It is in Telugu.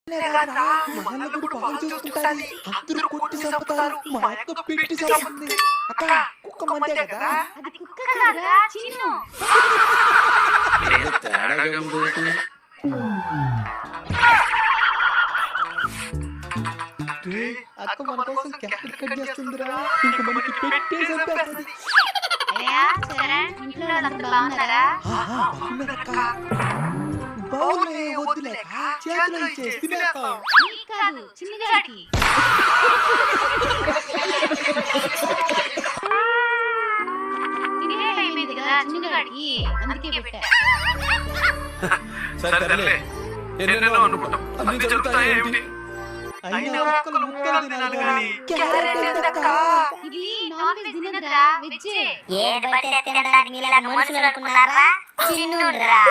మనల్ని కూడా పాలు చూసుకుంటాది. అందరూ కొట్టి చంపుతారు. మా అక్క పెట్టి చంపుతుంది. అక్క కుక్క మందే కదా. అది కుక్క కాదురా చిన్ను. తేడాగా ఉంది. అక్క మన కోసం క్యారెట్ కట్ చేస్తుందిరా. ఇంక మనకి పెట్టే చంపేస్తుంది. అయ్యా చరణ్ ఇంట్లో వాళ్ళందరూ బాగున్నారా? బాగున్నారక్క. బాగులే వద్దులేక చేతిలో ఇచ్చేసి తినేస్తాం. నీకు కాదు చిన్నగాడికి. తినే టైం అయింది కదా చిన్నగాడికి, అందుకే పెట్టా. సరేలే ఎన్నెన్నో అనుకుంటాం, అన్ని జరుగుతాయి ఏమిటి? అయినా ఒక్కలు ముక్కలు తినాలి కానీ క్యారెట్ ఎందుకక్క? ఇది నాన్ వెజ్ తినదురా, వెజ్జే. ఏడు బట్టే తినడానికి మీలా మనుషులు అనుకున్నారా? చిన్నురా